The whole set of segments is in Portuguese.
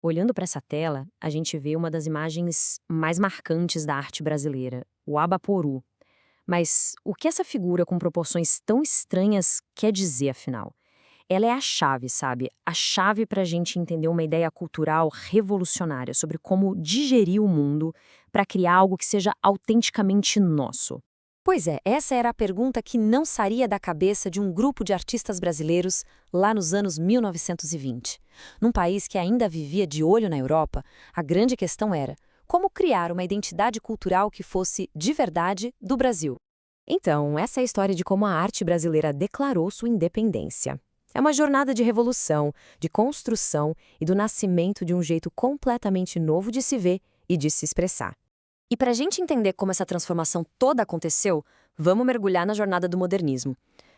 Olhando para essa tela, a gente vê uma das imagens mais marcantes da arte brasileira, o Abaporu. Mas o que essa figura com proporções tão estranhas quer dizer, afinal? Ela é a chave, sabe? A chave para a gente entender uma ideia cultural revolucionária sobre como digerir o mundo para criar algo que seja autenticamente nosso. Pois é, essa era a pergunta que não sairia da cabeça de um grupo de artistas brasileiros lá nos anos 1920. Num país que ainda vivia de olho na Europa, a grande questão era como criar uma identidade cultural que fosse, de verdade, do Brasil. Então, essa é a história de como a arte brasileira declarou sua independência. É uma jornada de revolução, de construção e do nascimento de um jeito completamente novo de se ver e de se expressar. E para a gente entender como essa transformação toda aconteceu, vamos mergulhar na jornada do modernismo.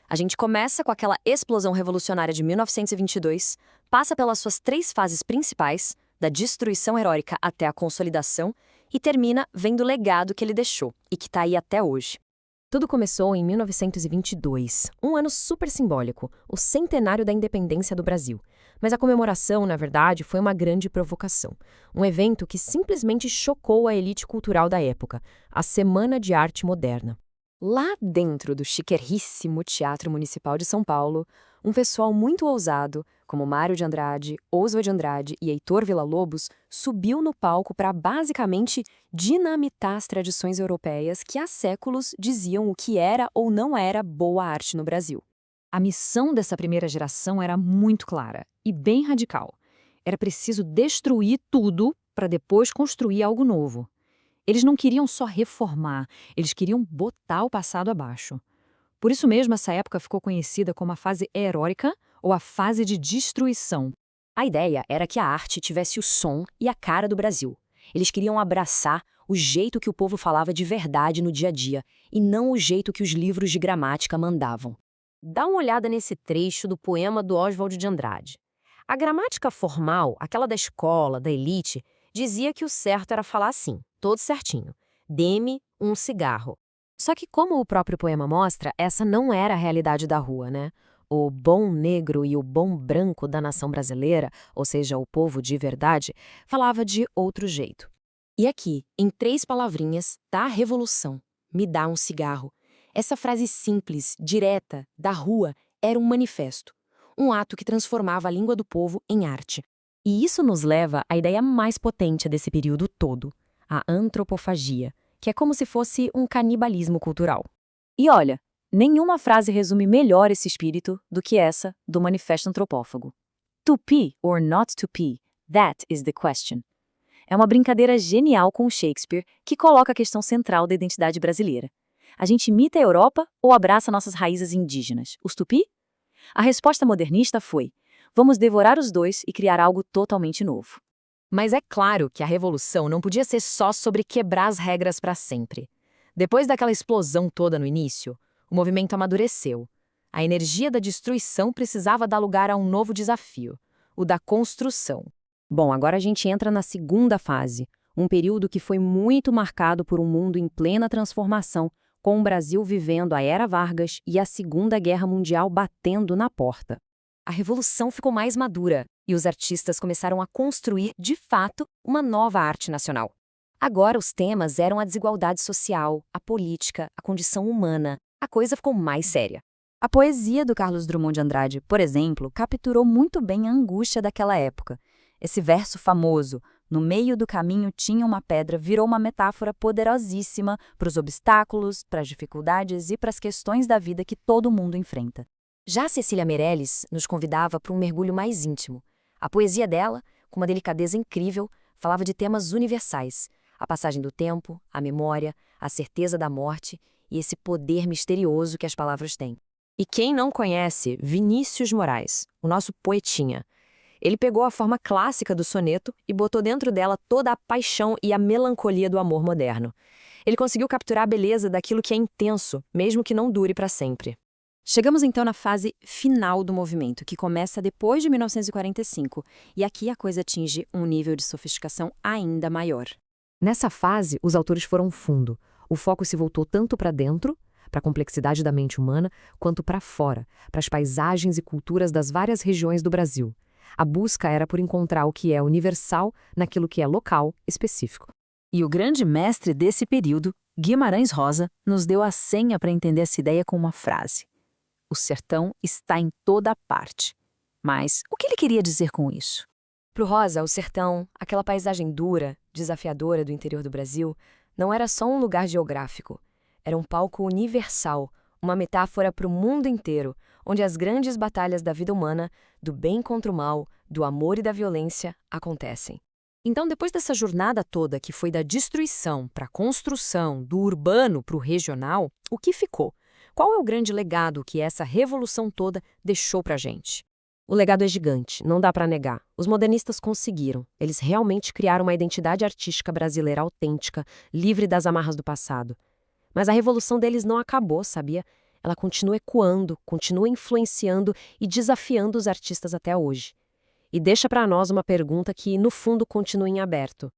A gente começa com aquela explosão revolucionária de 1922, passa pelas suas três fases principais, da destruição heróica até a consolidação, e termina vendo o legado que ele deixou e que está aí até hoje. Tudo começou em 1922, um ano super simbólico, o centenário da independência do Brasil. Mas a comemoração, na verdade, foi uma grande provocação. Um evento que simplesmente chocou a elite cultural da época, a Semana de Arte Moderna. Lá dentro do chiquérrimo Teatro Municipal de São Paulo, um pessoal muito ousado, como Mário de Andrade, Oswald de Andrade e Heitor Villa-Lobos, subiu no palco para basicamente dinamitar as tradições europeias que há séculos diziam o que era ou não era boa arte no Brasil. A missão dessa primeira geração era muito clara e bem radical. Era preciso destruir tudo para depois construir algo novo. Eles não queriam só reformar, eles queriam botar o passado abaixo. Por isso mesmo, essa época ficou conhecida como a fase heróica ou a fase de destruição. A ideia era que a arte tivesse o som e a cara do Brasil. Eles queriam abraçar o jeito que o povo falava de verdade no dia a dia e não o jeito que os livros de gramática mandavam. Dá uma olhada nesse trecho do poema do Oswald de Andrade. A gramática formal, aquela da escola, da elite, dizia que o certo era falar assim, todo certinho. Dê-me um cigarro. Só que, como o próprio poema mostra, essa não era a realidade da rua, né? O bom negro e o bom branco da nação brasileira, ou seja, o povo de verdade, falava de outro jeito. E aqui, em 3 palavrinhas, tá a revolução. Me dá um cigarro. Essa frase simples, direta, da rua, era um manifesto. Um ato que transformava a língua do povo em arte. E isso nos leva à ideia mais potente desse período todo, a antropofagia, que é como se fosse um canibalismo cultural. E olha, nenhuma frase resume melhor esse espírito do que essa do Manifesto Antropófago. To pee or not to pee, that is the question. É uma brincadeira genial com Shakespeare que coloca a questão central da identidade brasileira. A gente imita a Europa ou abraça nossas raízes indígenas? Os tupi? A resposta modernista foi: vamos devorar os dois e criar algo totalmente novo. Mas é claro que a revolução não podia ser só sobre quebrar as regras para sempre. Depois daquela explosão toda no início, o movimento amadureceu. A energia da destruição precisava dar lugar a um novo desafio, o da construção. Bom, agora a gente entra na segunda fase, um período que foi muito marcado por um mundo em plena transformação, com o Brasil vivendo a Era Vargas e a Segunda Guerra Mundial batendo na porta. A revolução ficou mais madura e os artistas começaram a construir, de fato, uma nova arte nacional. Agora os temas eram a desigualdade social, a política, a condição humana. A coisa ficou mais séria. A poesia do Carlos Drummond de Andrade, por exemplo, capturou muito bem a angústia daquela época. Esse verso famoso, no meio do caminho tinha uma pedra, virou uma metáfora poderosíssima para os obstáculos, para as dificuldades e para as questões da vida que todo mundo enfrenta. Já Cecília Meirelles nos convidava para um mergulho mais íntimo. A poesia dela, com uma delicadeza incrível, falava de temas universais, a passagem do tempo, a memória, a certeza da morte e esse poder misterioso que as palavras têm. E quem não conhece Vinícius Moraes, o nosso poetinha? Ele pegou a forma clássica do soneto e botou dentro dela toda a paixão e a melancolia do amor moderno. Ele conseguiu capturar a beleza daquilo que é intenso, mesmo que não dure para sempre. Chegamos então na fase final do movimento, que começa depois de 1945, e aqui a coisa atinge um nível de sofisticação ainda maior. Nessa fase, os autores foram fundo. O foco se voltou tanto para dentro, para a complexidade da mente humana, quanto para fora, para as paisagens e culturas das várias regiões do Brasil. A busca era por encontrar o que é universal naquilo que é local, específico. E o grande mestre desse período, Guimarães Rosa, nos deu a senha para entender essa ideia com uma frase: o sertão está em toda parte. Mas o que ele queria dizer com isso? Para o Rosa, o sertão, aquela paisagem dura, desafiadora do interior do Brasil, não era só um lugar geográfico. Era um palco universal, uma metáfora para o mundo inteiro, onde as grandes batalhas da vida humana, do bem contra o mal, do amor e da violência, acontecem. Então, depois dessa jornada toda, que foi da destruição para a construção, do urbano para o regional, o que ficou? Qual é o grande legado que essa revolução toda deixou para a gente? O legado é gigante, não dá para negar. Os modernistas conseguiram. Eles realmente criaram uma identidade artística brasileira autêntica, livre das amarras do passado. Mas a revolução deles não acabou, sabia? Ela continua ecoando, continua influenciando e desafiando os artistas até hoje. E deixa para nós uma pergunta que, no fundo, continua em aberto.